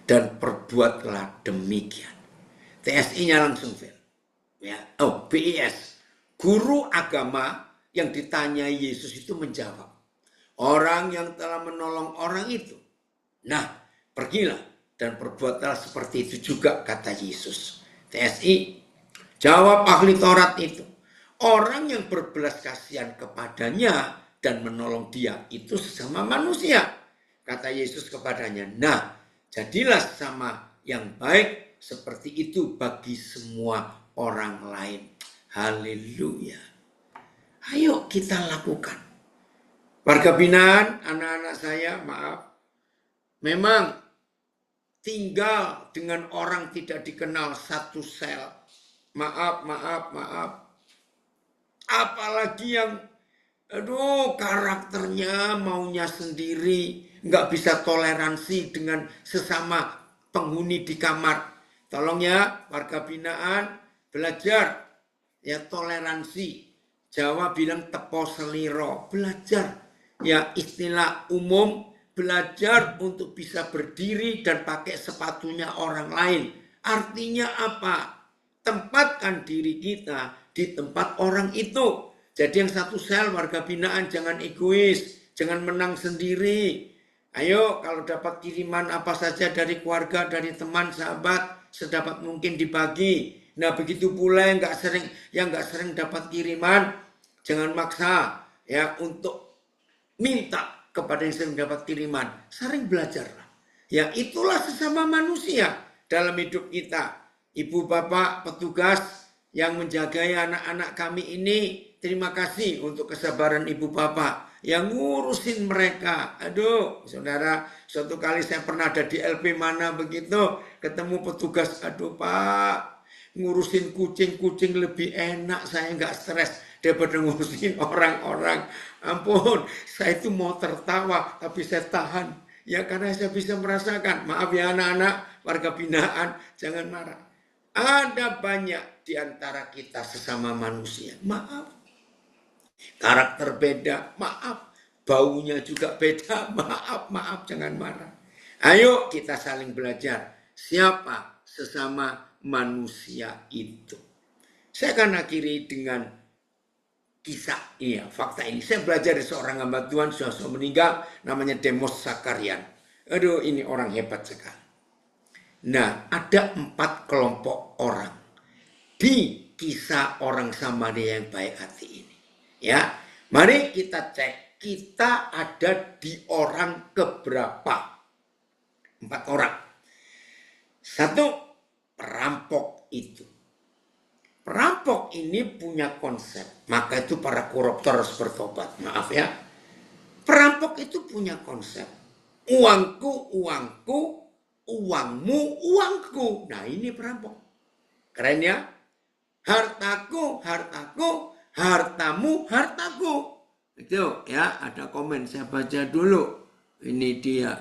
dan perbuatlah demikian. TSI-nya langsung fail. Ya, BIS. Guru agama yang ditanyai Yesus itu menjawab. Orang yang telah menolong orang itu. Nah, pergilah dan perbuatlah seperti itu juga, kata Yesus. TSI, jawab ahli Taurat itu. Orang yang berbelas kasihan kepadanya dan menolong dia itu sesama manusia. Kata Yesus kepadanya, nah, jadilah sesama yang baik seperti itu bagi semua orang lain. Haleluya. Ayo kita lakukan. Warga binaan, anak-anak saya, maaf. Memang tinggal dengan orang tidak dikenal satu sel. Maaf. Apalagi yang karakternya maunya sendiri, nggak bisa toleransi dengan sesama penghuni di kamar. Tolong ya warga binaan belajar ya toleransi. Jawa bilang tepo seliro, belajar ya istilah umum, belajar untuk bisa berdiri dan pakai sepatunya orang lain. Artinya apa? Tempatkan diri kita di tempat orang itu. Jadi yang satu sel warga binaan jangan egois, jangan menang sendiri. Ayo kalau dapat kiriman apa saja dari keluarga, dari teman, sahabat, sedapat mungkin dibagi. Nah begitu pula yang nggak sering dapat kiriman, jangan maksa ya untuk minta kepada yang sering dapat kiriman. Sering belajarlah. Ya itulah sesama manusia dalam hidup kita. Ibu bapak petugas yang menjagai anak-anak kami ini, terima kasih untuk kesabaran ibu bapak yang ngurusin mereka. Aduh, saudara, suatu kali saya pernah ada di LP mana begitu, ketemu petugas, aduh pak, ngurusin kucing lebih enak, saya nggak stres daripada ngurusin orang-orang. Ampun, saya itu mau tertawa, tapi saya tahan. Ya karena saya bisa merasakan, maaf ya anak-anak, warga binaan, jangan marah. Ada banyak di antara kita sesama manusia. Maaf. Karakter beda. Maaf. Baunya juga beda. Maaf. Jangan marah. Ayo kita saling belajar. Siapa sesama manusia itu? Saya akan akhiri dengan kisah ini, fakta ini. Saya belajar dari seorang hamba Tuhan sudah meninggal. Namanya Demos Sakarian. Aduh ini orang hebat sekali. Nah, ada 4 kelompok orang di kisah orang Samaria yang baik hati ini. Ya, mari kita cek kita ada di orang keberapa? 4 orang. 1, perampok itu. Perampok ini punya konsep, maka itu para koruptor harus bertobat. Maaf ya. Perampok itu punya konsep. Uangku, uangmu, uangku. Nah ini perampok. Keren ya. Hartaku, hartamu, hartaku. Itu ya ada komen saya baca dulu. Ini dia.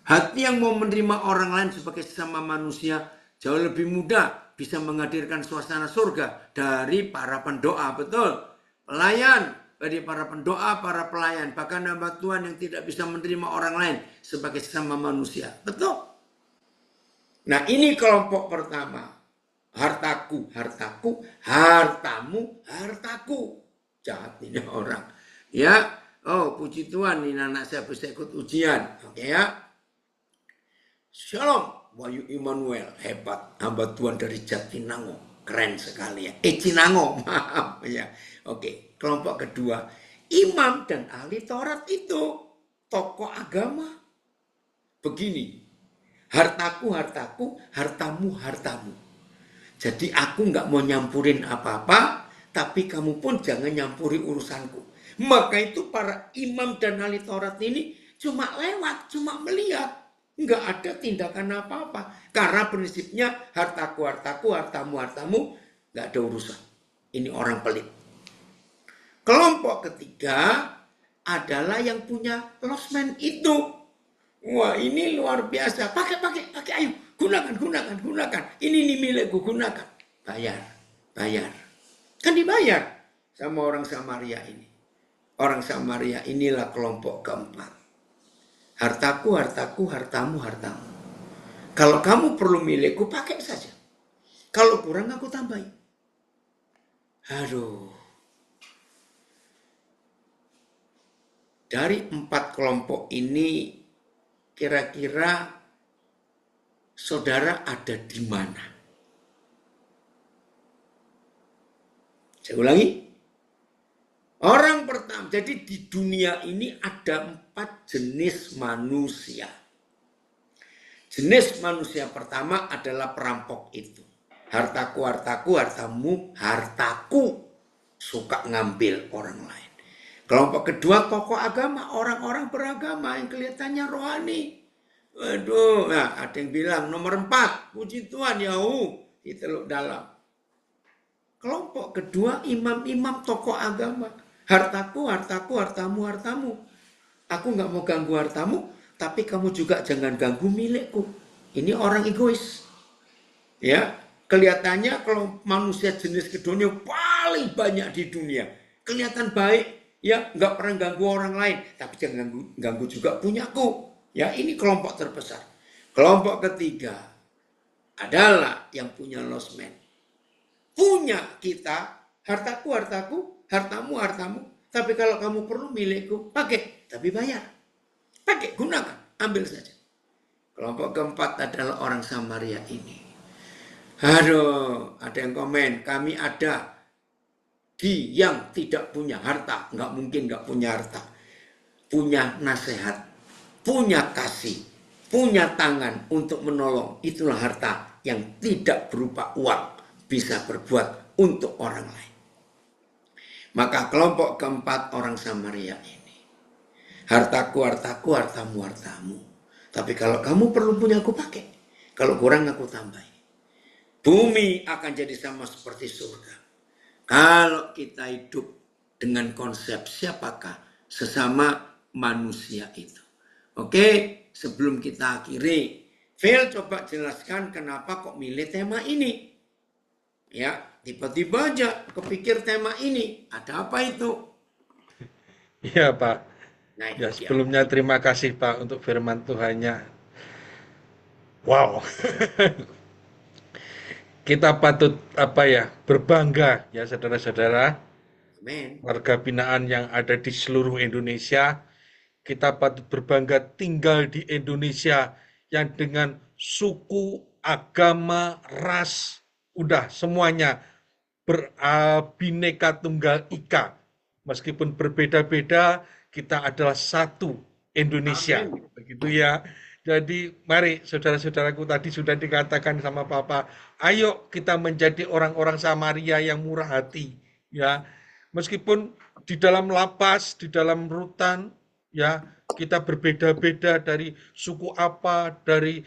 Hati yang mau menerima orang lain sebagai sesama manusia jauh lebih mudah bisa menghadirkan suasana surga dari para pendoa. Betul. Pelayan dari para pendoa, para pelayan. Bahkan hamba Tuhan yang tidak bisa menerima orang lain sebagai sesama manusia. Betul. Nah ini kelompok pertama. Hartaku, hartamu, hartaku. Jahat ini orang. Ya, oh puji Tuhan ini anak saya bisa ikut ujian. Oke ya. Shalom, Wahyu Immanuel. Hebat, hamba Tuhan dari Jatinangor. Keren sekali ya. Cinango, maaf ya. Oke, kelompok kedua. Imam dan ahli Taurat itu. Tokoh agama. Begini. Hartaku, hartamu. Jadi aku nggak mau nyampurin apa-apa, tapi kamu pun jangan nyampuri urusanku. Maka itu para imam dan ahli Taurat ini cuma lewat, cuma melihat. Nggak ada tindakan apa-apa. Karena prinsipnya hartaku, hartamu, nggak ada urusan. Ini orang pelit. Kelompok ketiga adalah yang punya losmen itu. Wah ini luar biasa. Pakai ayo. Gunakan. Ini milikku, gunakan. Bayar. Kan dibayar. sama orang Samaria ini. Orang Samaria inilah kelompok keempat. Hartaku, hartaku, hartamu, hartamu. Kalau kamu perlu milikku, pakai saja. Kalau kurang, aku tambahin. Aduh. Dari 4 kelompok ini, kira-kira saudara ada di mana? Saya ulangi. Orang pertama, jadi di dunia ini ada 4 jenis manusia. Jenis manusia pertama adalah perampok itu. Hartaku, hartaku, hartamu, hartaku. Suka ngambil orang lain. Kelompok kedua tokoh agama, orang-orang beragama yang kelihatannya rohani. Waduh, nah ada yang bilang nomor 4, puji Tuhan Yahu, diteluk dalam. Kelompok kedua imam-imam tokoh agama. Hartaku, hartaku, hartamu, hartamu. Aku nggak mau ganggu hartamu, tapi kamu juga jangan ganggu milikku. Ini orang egois. Ya, kelihatannya kalau manusia jenis kedua yang paling banyak di dunia. Kelihatan baik, ya nggak pernah ganggu orang lain, tapi jangan ganggu juga punyaku. Ya, ini kelompok terbesar. Kelompok ketiga adalah yang punya losmen. Punya kita, hartaku, hartaku, hartamu, hartamu. Tapi kalau kamu perlu milikku, pakai. Tapi bayar. Pakai, gunakan. Ambil saja. Kelompok keempat adalah orang Samaria ini. Aduh, ada yang komen. Kami ada di yang tidak punya harta. Nggak mungkin nggak punya harta. Punya nasihat. Punya kasih. Punya tangan untuk menolong. Itulah harta yang tidak berupa uang. Bisa berbuat untuk orang lain. Maka kelompok keempat orang Samaria ini. Hartaku, hartaku, hartamu, hartamu. Tapi kalau kamu perlu punya, aku pakai. Kalau kurang, aku tambahin. Bumi akan jadi sama seperti surga. Kalau kita hidup dengan konsep siapakah sesama manusia itu. Oke, sebelum kita akhiri, Phil coba jelaskan kenapa kok milih tema ini. Ya, tiba-tiba aja kepikir tema ini. Ada apa itu? Iya, Pak. Nah, Ya, itu dia. sebelumnya terima kasih, Pak, untuk firman Tuhannya. Wow. Kita patut berbangga ya saudara-saudara, Amin. warga binaan yang ada di seluruh Indonesia. Kita patut berbangga tinggal di Indonesia yang dengan suku, agama, ras, udah semuanya berbineka tunggal ika. Meskipun berbeda-beda, kita adalah satu Indonesia. Amin. Begitu ya. Jadi mari saudara-saudaraku, tadi sudah dikatakan sama Papa, ayo kita menjadi orang-orang Samaria yang murah hati. Ya, meskipun di dalam lapas, di dalam rutan, ya kita berbeda-beda dari suku apa, dari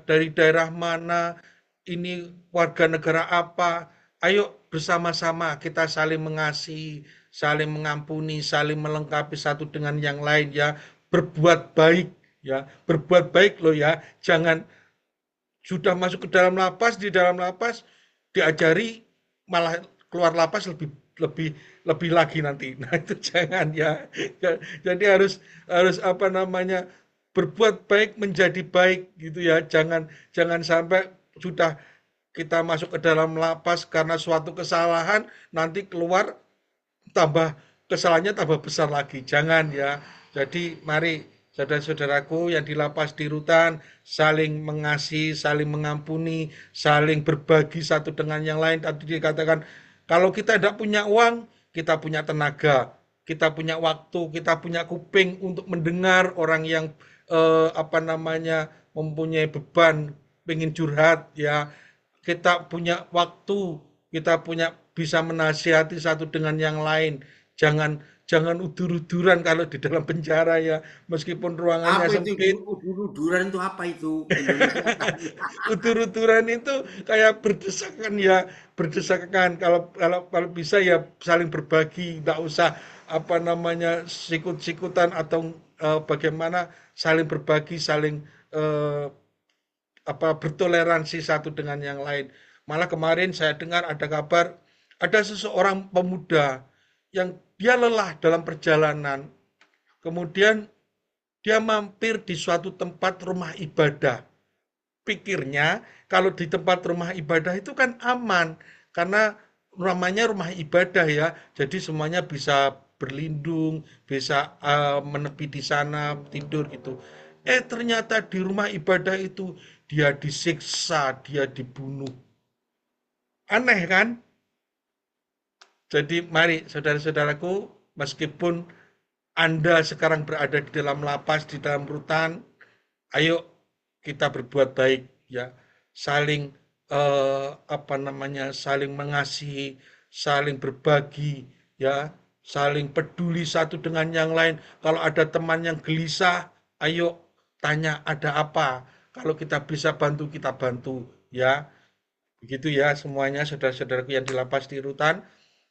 dari daerah mana, ini warga negara apa. Ayo bersama-sama kita saling mengasihi, saling mengampuni, saling melengkapi satu dengan yang lain ya. Berbuat baik ya, berbuat baik loh ya. Jangan sudah masuk ke dalam lapas, di dalam lapas diajari malah keluar lapas lebih lebih lebih lagi nanti. Nah, itu jangan ya. Jadi harus harus berbuat baik menjadi baik gitu ya. Jangan jangan sampai sudah kita masuk ke dalam lapas karena suatu kesalahan, nanti keluar tambah kesalahannya tambah besar lagi. Jangan ya. Jadi mari saudara-saudaraku yang di lapas di rutan saling mengasihi, saling mengampuni, saling berbagi satu dengan yang lain. Tadi dikatakan kalau kita tidak punya uang, kita punya tenaga, kita punya waktu, kita punya kuping untuk mendengar orang yang mempunyai beban, pengen curhat ya. Kita punya waktu, kita punya bisa menasihati satu dengan yang lain. Jangan jangan udur-uduran kalau di dalam penjara ya, meskipun ruangannya Apa itu sempit. udur-uduran itu apa itu? Indonesia tadi. Udur-uduran itu kayak berdesakan ya, berdesakan. Kalau kalau kalau bisa ya saling berbagi, tidak usah sikut-sikutan atau bagaimana, saling berbagi, saling eh, bertoleransi satu dengan yang lain. Malah kemarin saya dengar ada kabar Ada seseorang pemuda yang dia lelah dalam perjalanan, kemudian dia mampir di suatu tempat rumah ibadah. Pikirnya kalau di tempat rumah ibadah itu kan aman, karena namanya rumah ibadah ya, jadi semuanya bisa berlindung, bisa menepi di sana, tidur gitu. Ternyata di rumah ibadah itu dia disiksa, dia dibunuh. Aneh kan? Jadi mari saudara-saudaraku, meskipun Anda sekarang berada di dalam lapas, di dalam rutan, ayo kita berbuat baik ya, saling apa namanya, saling mengasihi, saling berbagi ya, saling peduli satu dengan yang lain. Kalau ada teman yang gelisah, ayo tanya ada apa. Kalau kita bisa bantu, kita bantu ya. Begitu ya semuanya saudara-saudaraku yang di lapas di rutan.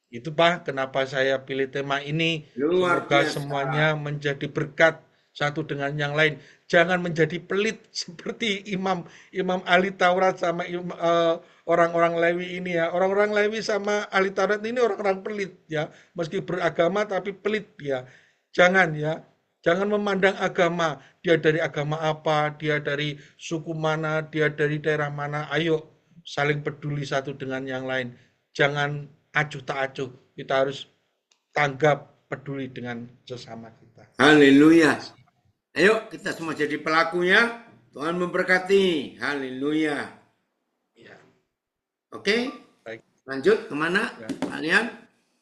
Itu Pak, kenapa saya pilih tema ini. Luar Semoga biasa. semuanya menjadi berkat satu dengan yang lain. Jangan menjadi pelit seperti Imam Imam ahli Taurat sama orang-orang Lewi ini ya. Orang-orang Lewi sama ahli Taurat ini orang-orang pelit ya. Meski beragama tapi pelit ya. Jangan ya. Jangan memandang agama, dia dari agama apa, dia dari suku mana, dia dari daerah mana. Ayo saling peduli satu dengan yang lain. Jangan acuh tak acuh. Kita harus tanggap peduli dengan sesama kita. Haleluya. Ayo kita semua jadi pelakunya. Tuhan memberkati. Haleluya. Ya, Oke, baik. lanjut kemana Ya. kalian?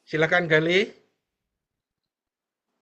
Silakan Gali.